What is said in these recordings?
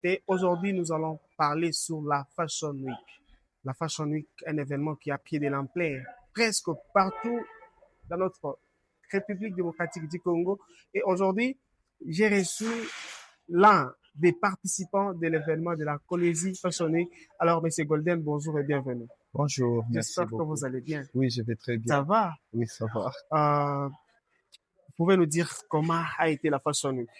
Et aujourd'hui, nous allons parler sur la Fashion Week. La Fashion Week, un événement qui a pied de l'ampleur presque partout dans notre République démocratique du Congo. Et aujourd'hui, j'ai reçu l'un des participants de l'événement de la Colésie Fashion Week. Alors, Monsieur Golden, bonjour et bienvenue. Bonjour, merci J'espère que beaucoup. vous allez bien. Oui, je vais très Ça bien. va? Oui, ça va. Vous pouvez nous dire comment a été la Fashion Week?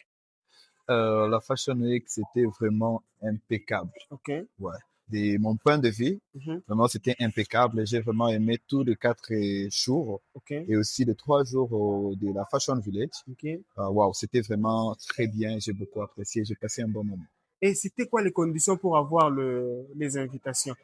La Fashion Week, c'était vraiment impeccable. OK. Ouais. De mon point de vue, Mhm. vraiment, c'était impeccable. J'ai vraiment aimé tous les 4 jours OK. et aussi les 3 jours de la Fashion Village. OK. Waouh, c'était vraiment très bien. J'ai beaucoup apprécié. J'ai passé un bon moment. Et c'était quoi les conditions pour avoir les invitations?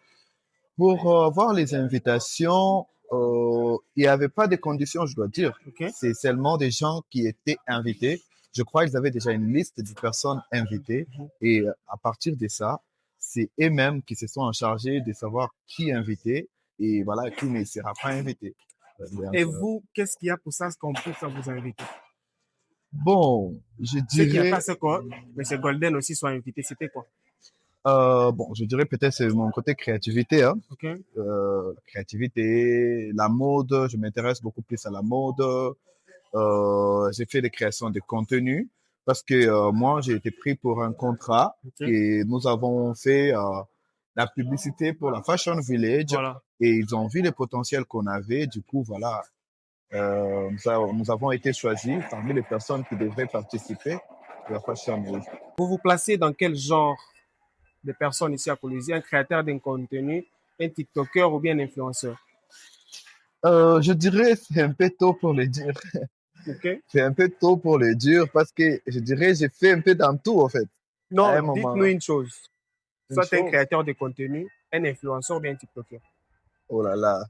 Pour avoir les invitations, il n'y avait pas de conditions, je dois dire. OK. C'est seulement des gens qui étaient invités. Je crois qu'ils avaient déjà une liste de personnes invitées. Mhm. Et à partir de ça, c'est eux-mêmes qui se sont en chargés de savoir qui est invité et voilà, qui ne sera pas invité. Et Donc, vous, qu'est-ce qu'il y a pour ça qu'on puisse vous inviter? bon, je Ce qu'il n'y a pas, dirais, c'est que M. Golden aussi soit invité. C'était quoi? bon, je dirais peut-être c'est mon côté créativité, hein. OK. La créativité, la mode, je m'intéresse beaucoup plus à la mode. J'ai fait des créations de contenu parce que moi, j'ai été pris pour un contrat OK. et nous avons fait la publicité pour la Fashion Village Voilà. et ils ont vu le potentiel qu'on avait. Du coup, voilà, nous avons été choisis parmi les personnes qui devraient participer à la Fashion Week. Vous vous placez dans quel genre de personnes ici à Colosie? Un créateur d'un contenu, un TikToker ou bien un influenceur? Je dirais c'est un peu tôt pour le dire. OK. C'est un peu tôt pour le dire parce que je dirais j'ai fait un peu dans tout en fait. À Non, un moment, dites-nous une chose. une Soit un chose. créateur de contenu, un influenceur ou bien un TikToker. Oh là là.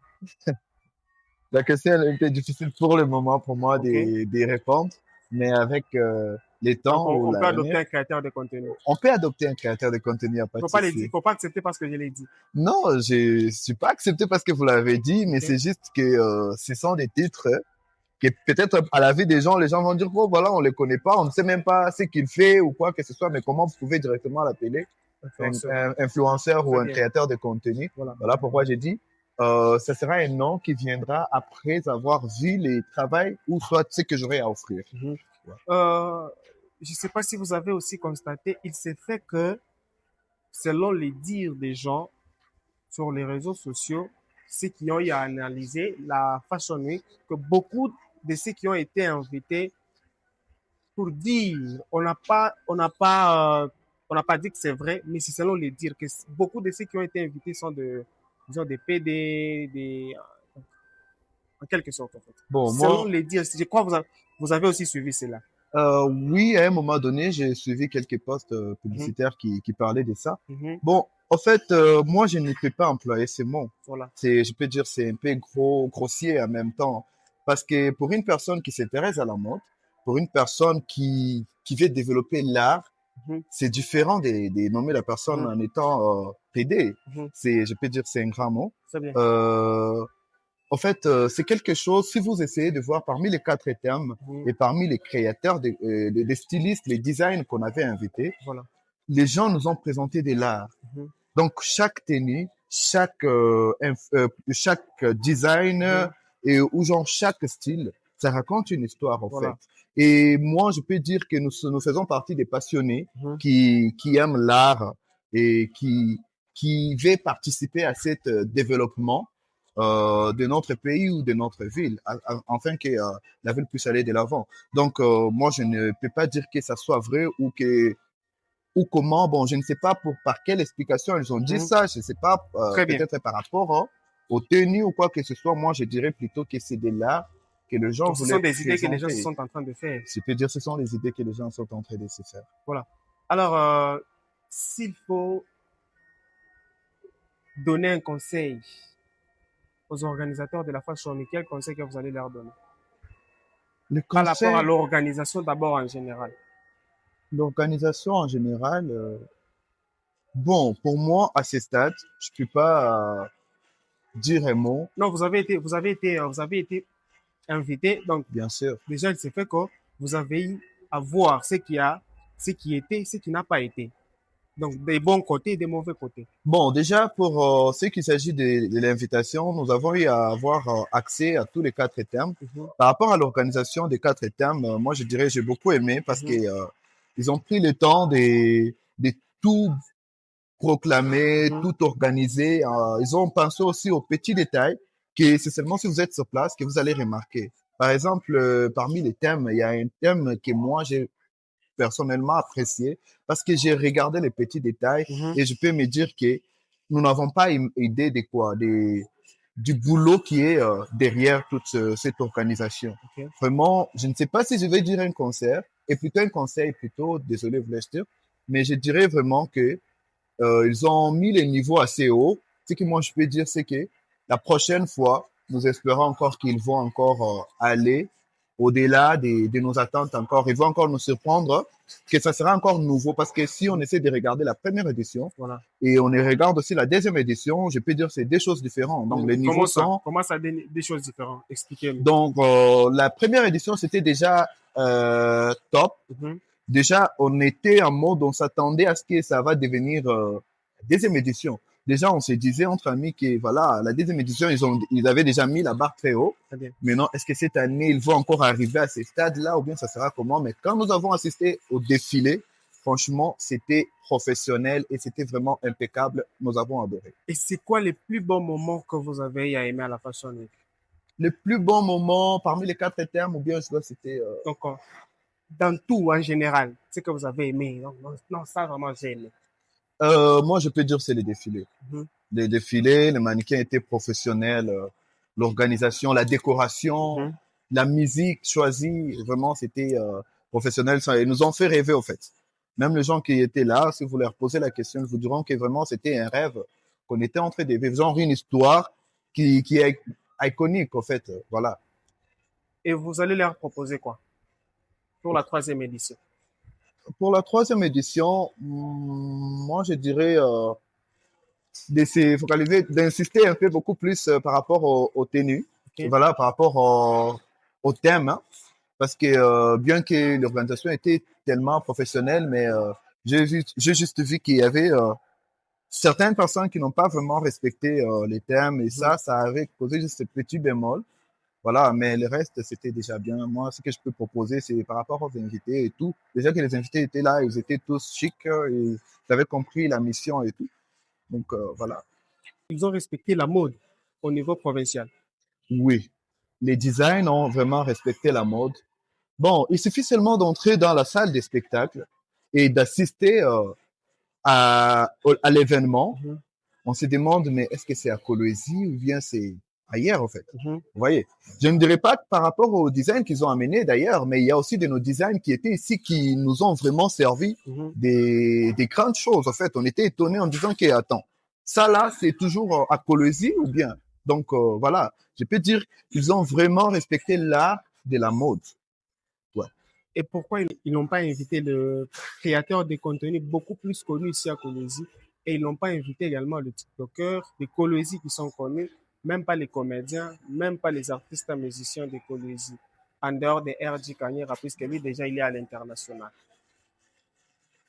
La question est un peu difficile pour le moment pour moi OK. de répondre, mais avec les Donc, temps ou on peut adopter l'avenir, un créateur de contenu. on peut adopter un créateur de contenu, il n'y a pas Il de faut pas les dire, souci. faut pas accepter parce que je l'ai dit. Non, je suis pas accepté parce que vous l'avez dit, mais OK. c'est juste que ce sont des titres que peut-être à la vie des gens, les gens vont dire, oh voilà, on les connaît pas, on ne sait même pas ce qu'il fait ou quoi que ce soit, mais comment vous pouvez directement l'appeler Influenceur. un influenceur ou Très un bien. créateur de contenu. Voilà. Voilà pourquoi j'ai dit, ce sera un nom qui viendra après avoir vu les travails ou soit ce que j'aurai à offrir. Mhm. Ouais. Je ne sais pas si vous avez aussi constaté, il s'est fait que, selon les dires des gens sur les réseaux sociaux, ceux qui ont eu à analyser la Fashion Week, que beaucoup de ceux qui ont été invités pour dire, on n'a pas dit que c'est vrai, mais c'est selon les dires que beaucoup de ceux qui ont été invités sont disons, des PD, en quelque sorte, en fait. Bon, Selon moi, les dires, je crois que vous avez aussi suivi cela. oui, à un moment donné, j'ai suivi quelques posts Mhm, publicitaires qui parlaient de ça. mhm, Bon, en fait, moi, je ne peux pas employer ces mots. voilà. Je peux dire, c'est un peu grossier en même temps. Parce que pour une personne qui s'intéresse à la mode, pour une personne qui veut développer l'art, Mhm, c'est différent de nommer la personne mhm, en étant PD. mhm. Je peux dire, c'est un grand mot. C'est bien. Euh, En fait, c'est quelque chose, si vous essayez de voir parmi les 4 thèmes Mhm, et parmi les créateurs, des stylistes, les designs qu'on avait invités, voilà. les gens nous ont présenté de l'art. Mhm, Donc, chaque tenue, chaque design mhm, et ou genre chaque style, ça raconte une histoire en fait. voilà. Et moi, je peux dire que nous faisons partie des passionnés Mhm. qui aiment l'art et qui veulent participer à cet développement de notre pays ou de notre ville, afin que la ville puisse aller de l'avant. Donc, moi, je ne peux pas dire que ça soit vrai ou comment, bon, je ne sais pas par quelle explication ils ont dit Mhm. ça, je ne sais pas, Très bien. peut-être par rapport aux tenues ou quoi que ce soit. Moi, je dirais plutôt que c'est de l'art que les gens Donc, ce voulaient sont des idées que les gens se présenter. sont en train de faire. Je peux dire, ce sont les idées que les gens sont en train de se faire. Voilà. Alors, s'il faut donner un conseil aux organisateurs de la Fashion Week, quel conseil que vous allez leur donner? Le Par rapport à conseil, l'organisation d'abord en général. l'organisation en général, bon, pour moi, à ce stade, je ne peux pas dire un mot, Non, vous avez été invité. Donc, bien sûr. déjà, il s'est fait que vous avez eu à voir ce qui a, ce qui était, ce qui n'a pas été. Donc, des bons côtés et des mauvais côtés. Bon, déjà, pour ce qui s'agit de l'invitation, nous avons eu à avoir accès à tous les quatre thèmes. Mhm, Par rapport à l'organisation des quatre thèmes, moi, je dirais, j'ai beaucoup aimé parce que mhm, ils ont pris le temps de tout proclamer, mhm, tout organiser. Ils ont pensé aussi aux petits détails que c'est seulement si vous êtes sur place que vous allez remarquer. Par exemple, parmi les thèmes, il y a un thème que moi, j'ai personnellement apprécié parce que j'ai regardé les petits détails mhm. et je peux me dire que nous n'avons pas idée de quoi, du boulot qui est derrière toute cette organisation. Ok. Vraiment, je ne sais pas si je vais dire un concert, et plutôt un conseil plutôt, désolé vous laisse dire, mais je dirais vraiment que ils ont mis les niveaux assez hauts. Ce que moi je peux dire, c'est que la prochaine fois, nous espérons encore qu'ils vont encore aller au-delà de nos attentes encore. Ils vont encore nous surprendre, que ça sera encore nouveau. Parce que si on essaie de regarder la première édition Voilà. et on regarde aussi la deuxième édition, je peux dire que c'est deux choses différentes. Donc les niveaux Comment ça? sont... Comment ça donne des choses différentes? Expliquez-moi. Donc la première édition, c'était déjà top. Mhm, Déjà, on était en mode, on s'attendait à ce que ça va devenir deuxième édition. Déjà, on se disait entre amis que voilà, la deuxième édition, ils avaient déjà mis la barre très haut. très bien. Maintenant, est-ce que cette année, ils vont encore arriver à ces stades-là ou bien ça sera comment? Mais quand nous avons assisté au défilé, franchement, c'était professionnel et c'était vraiment impeccable. Nous avons adoré. Et c'est quoi les plus bons moments que vous avez eu à aimer à la Fashion Week? Le plus bon moment parmi les quatre termes, ou bien je dois citer Donc, dans tout en général, ce que vous avez aimé. Non, non, non, ça vraiment j'ai aimé. moi, je peux dire c'est les défilés. Mhm, Les défilés, les mannequins étaient professionnels, l'organisation, la décoration, mhm. la musique choisie, vraiment, c'était professionnel. Ils nous ont fait rêver, au fait. Même les gens qui étaient là, si vous leur posez la question, ils vous diront que vraiment, c'était un rêve qu'on était en train de vivre. Genre une histoire qui est iconique, en fait. Voilà. Et vous allez leur proposer quoi pour la troisième édition? Pour la troisième édition, moi, je dirais de se focaliser, d'insister un peu beaucoup plus par rapport aux tenues, Ok. voilà, par rapport au thème, hein, parce que bien que l'organisation était tellement professionnelle, mais j'ai juste vu qu'il y avait certaines personnes qui n'ont pas vraiment respecté les thèmes et Mhm. ça avait causé juste ce petit bémol. Voilà, mais le reste, c'était déjà bien. Moi, ce que je peux proposer, c'est par rapport aux invités et tout. Déjà que les invités étaient là, ils étaient tous chics, ils avaient compris la mission et tout. Donc, voilà. Ils ont respecté la mode au niveau provincial. Oui, les designs ont vraiment respecté la mode. Bon, il suffit seulement d'entrer dans la salle des spectacles et d'assister à l'événement. Mhm, On se demande, mais est-ce que c'est à Colosie ou bien c'est ailleurs, en fait? mhm, Vous voyez, je ne dirais pas que par rapport au design qu'ils ont amené d'ailleurs, mais il y a aussi de nos designs qui étaient ici qui nous ont vraiment servi mhm. des grandes choses. En fait, on était étonnés en disant que, attends, ça là, c'est toujours à Colosie ou bien? Donc, voilà, je peux dire qu'ils ont vraiment respecté l'art de la mode. Ouais. Et pourquoi ils n'ont pas invité le créateur de contenu beaucoup plus connu ici à Colosie et ils n'ont pas invité également le TikToker de Colosie qui sont connus, même pas les comédiens, même pas les artistes et musiciens de Colosie, en dehors de R.J. Kanyera, puisque lui déjà il est à l'international.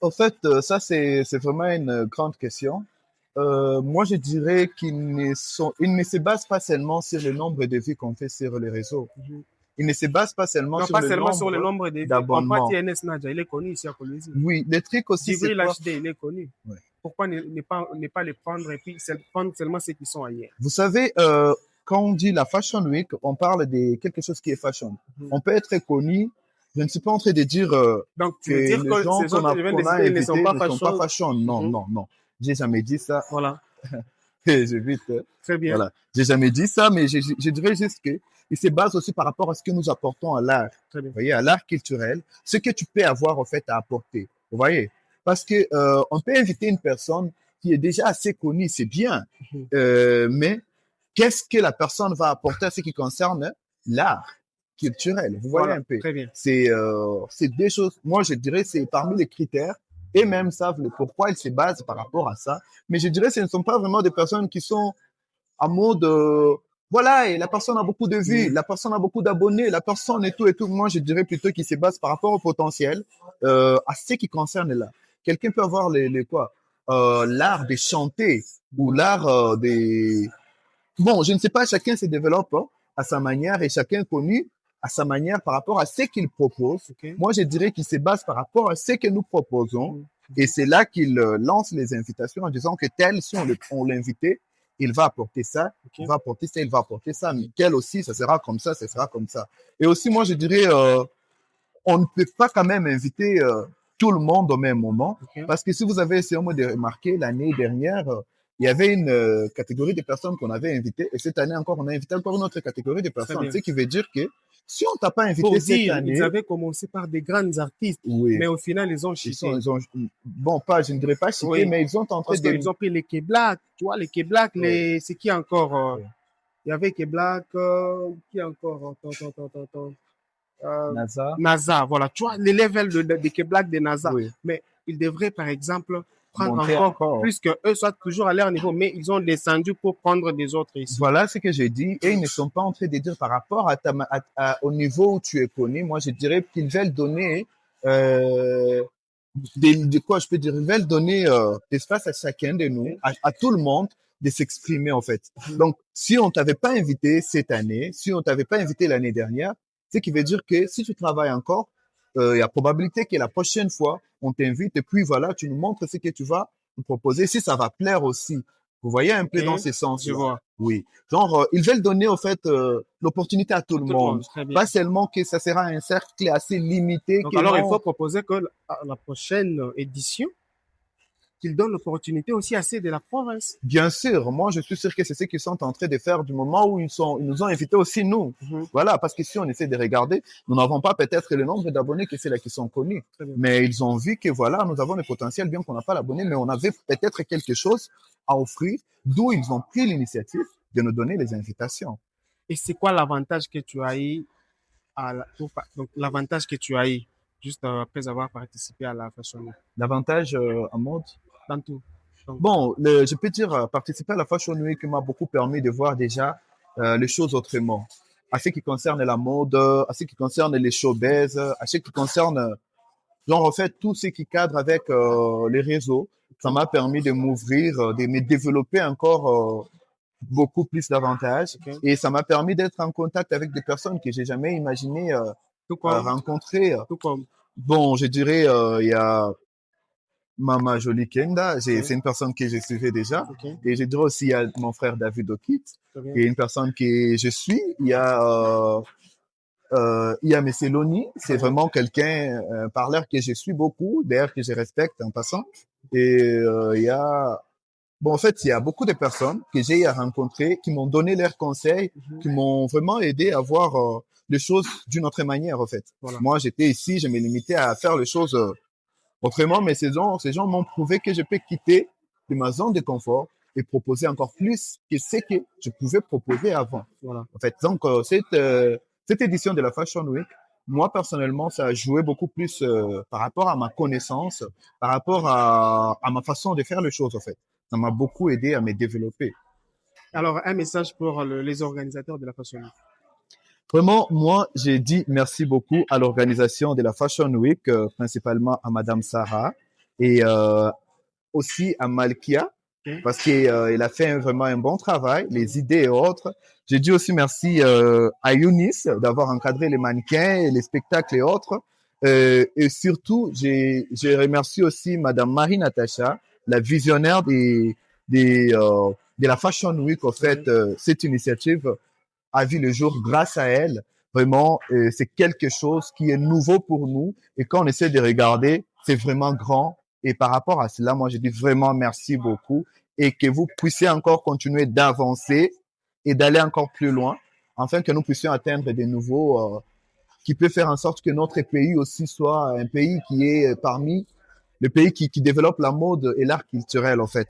En fait, ça, c'est vraiment une grande question. Moi, je dirais ils ne se basent pas seulement sur le nombre de vues qu'on fait sur les réseaux. Mhm. Ils ne se basent pas seulement Non, sur pas le seulement sur le nombre nombre de vues. On peut d'abonnements. dire NS Nadja, il est connu ici à Colosie. Oui, le truc aussi, c'est Djibril quoi? HD, il est connu. Ouais. Pourquoi ne pas les prendre et puis prendre seulement ceux qui sont ailleurs? Vous savez, quand on dit la Fashion Week, on parle de quelque chose qui est fashion. Mhm. On peut être connu. Je ne suis pas en train de dire Donc, tu que veux dire les que gens ces gens que je viens de qu'on a citer, ils ne sont invités pas ne sont pas fachos. fashion. Non, Mhm. non, non. J'ai jamais dit ça. Voilà, J'évite. très bien. Voilà. J'ai jamais dit ça, mais je dirais juste que il se base aussi par rapport à ce que nous apportons à l'art. Très bien. Vous voyez, à l'art culturel, ce que tu peux avoir en fait à apporter. Vous voyez, parce que on peut inviter une personne qui est déjà assez connue, c'est bien, Mhm. mais qu'est-ce que la personne va apporter à ce qui concerne l'art culturel? Vous voyez Voilà, un peu, très bien. c'est des choses. Moi, je dirais c'est parmi les critères et même savent le pourquoi ils se basent par rapport à ça. Mais je dirais ce ne sont pas vraiment des personnes qui sont en mode voilà, et la personne a beaucoup de vues, Mhm. la personne a beaucoup d'abonnés, la personne et tout et tout. Moi, je dirais plutôt qu'il se base par rapport au potentiel, à ce qui concerne là. Quelqu'un peut avoir les quoi? l'art de chanter ou l'art des... Bon, je ne sais pas, chacun se développe à sa manière et chacun est connu à sa manière par rapport à ce qu'il propose. Ok. Moi, je dirais qu'il se base par rapport à ce que nous proposons et c'est là qu'il lance les invitations en disant que tel, si on l'invitait, il va apporter ça, Ok. il va apporter ça, il va apporter ça, mais tel aussi, ça sera comme ça comme ça. Et aussi, moi, je dirais, on ne peut pas quand même inviter tout le monde au même moment. Ok. Parce que si vous avez essayé de remarquer, l'année dernière, il y avait une catégorie de personnes qu'on avait invitées. Et cette année encore, on a invité encore une autre catégorie de personnes. bien. Ce qui veut dire que si on t'a pas invité Pour cette dire, année, ils avaient commencé par des grands artistes, oui, mais au final, ils ont ils chuté. sont, ils ont, bon, pas, je ne dirais pas cité, Oui. mais ils ont tenté Parce de... qu'ils ont pris les K-Black, tu vois, les K-Black, Oui. c'est qui encore Oui. il y avait K-Black, qui encore NASA, NASA, voilà, tu vois, les levels de K-Black de NASA. oui, Mais ils devraient, par exemple, prendre monter encore encore. plus que eux soient toujours à leur niveau, mais ils ont descendu pour prendre des autres ici. Voilà ce que je dis. Et ils ne sont pas en train de dire par rapport au niveau où tu es connu. Moi, je dirais qu'ils veulent donner, de quoi je peux dire, ils veulent donner l'espace à chacun de nous, à tout le monde, de s'exprimer en fait. Donc, si on t'avait pas invité cette année, si on t'avait pas invité l'année dernière, ce qui veut dire que si tu travailles encore, il y a probabilité que la prochaine fois, on t'invite et puis voilà, tu nous montres ce que tu vas nous proposer, si ça va plaire aussi. Vous voyez un peu Ok, dans ce je sens-là. vois. Oui. Genre, ils veulent donner, au fait, l'opportunité à tout le monde. Très bien. Pas seulement que ça sera un cercle assez limité. Donc, Que alors, il non, faut proposer que la prochaine édition, qu'ils donnent l'opportunité aussi à ceux de la province. bien sûr, moi, je suis sûr que c'est ce qu'ils sont en train de faire du moment où ils nous ont invités aussi, nous. Voilà, parce que si on essaie de regarder, nous n'avons pas peut-être le nombre d'abonnés que c'est là qui sont connus. Très bien. Mais ils ont vu que voilà, nous avons le potentiel, bien qu'on n'a pas l'abonné, mais on avait peut-être quelque chose à offrir, d'où ils ont pris l'initiative de nous donner les invitations. Et c'est quoi l'avantage que tu as eu donc l'avantage que tu as eu juste après avoir participé à la Fashion Week L'avantage en mode dans tout. Donc, bon, je peux dire, participer à la Fashion Week m'a beaucoup permis de voir déjà les choses autrement. À ce qui concerne la mode, à ce qui concerne les showbiz, à ce qui concerne, genre, en fait, tout ce qui cadre avec les réseaux, ça m'a permis de m'ouvrir, de me développer encore beaucoup plus davantage. ok. Et ça m'a permis d'être en contact avec des personnes que j'ai jamais imaginé Tout comme, rencontrer. tout comme. Bon, je dirais, il y a Mama Jolie Kenda, Ok, c'est une personne que je suivais déjà. ok, Et je dirais aussi, il y a mon frère David Okit, très bien. qui est une personne que je suis. Il y a Messie Loni, c'est vraiment quelqu'un, un parleur que je suis beaucoup, d'ailleurs que je respecte en passant. Et il y a, bon, en fait, il y a beaucoup de personnes que j'ai eu à rencontrer, qui m'ont donné leurs conseils, qui m'ont vraiment aidé à voir les choses d'une autre manière, en fait. Voilà. Moi, j'étais ici, je me limitais à faire les choses autrement, mais ces gens m'ont prouvé que je peux quitter de ma zone de confort et proposer encore plus que ce que je pouvais proposer avant. Voilà. En fait, donc cette édition de la Fashion Week, moi personnellement, ça a joué beaucoup plus par rapport à ma connaissance, par rapport à ma façon de faire les choses. En fait, ça m'a beaucoup aidé à me développer. Alors, un message pour les organisateurs de la Fashion Week. Vraiment, moi, j'ai dit merci beaucoup à l'organisation de la Fashion Week, principalement à Madame Sarah et aussi à Malkia, parce qu'elle a fait vraiment un bon travail, les idées et autres. J'ai dit aussi merci à Younis d'avoir encadré les mannequins et les spectacles et autres. Et surtout, je remercie aussi Madame Marie Natacha, la visionnaire de la Fashion Week. En fait, cette initiative a vu le jour grâce à elle. Vraiment, c'est quelque chose qui est nouveau pour nous. Et quand on essaie de regarder, c'est vraiment grand. Et par rapport à cela, moi, je dis vraiment merci beaucoup et que vous puissiez encore continuer d'avancer et d'aller encore plus loin afin que nous puissions atteindre des nouveaux qui peut faire en sorte que notre pays aussi soit un pays qui est parmi les pays qui développent la mode et l'art culturel, en fait.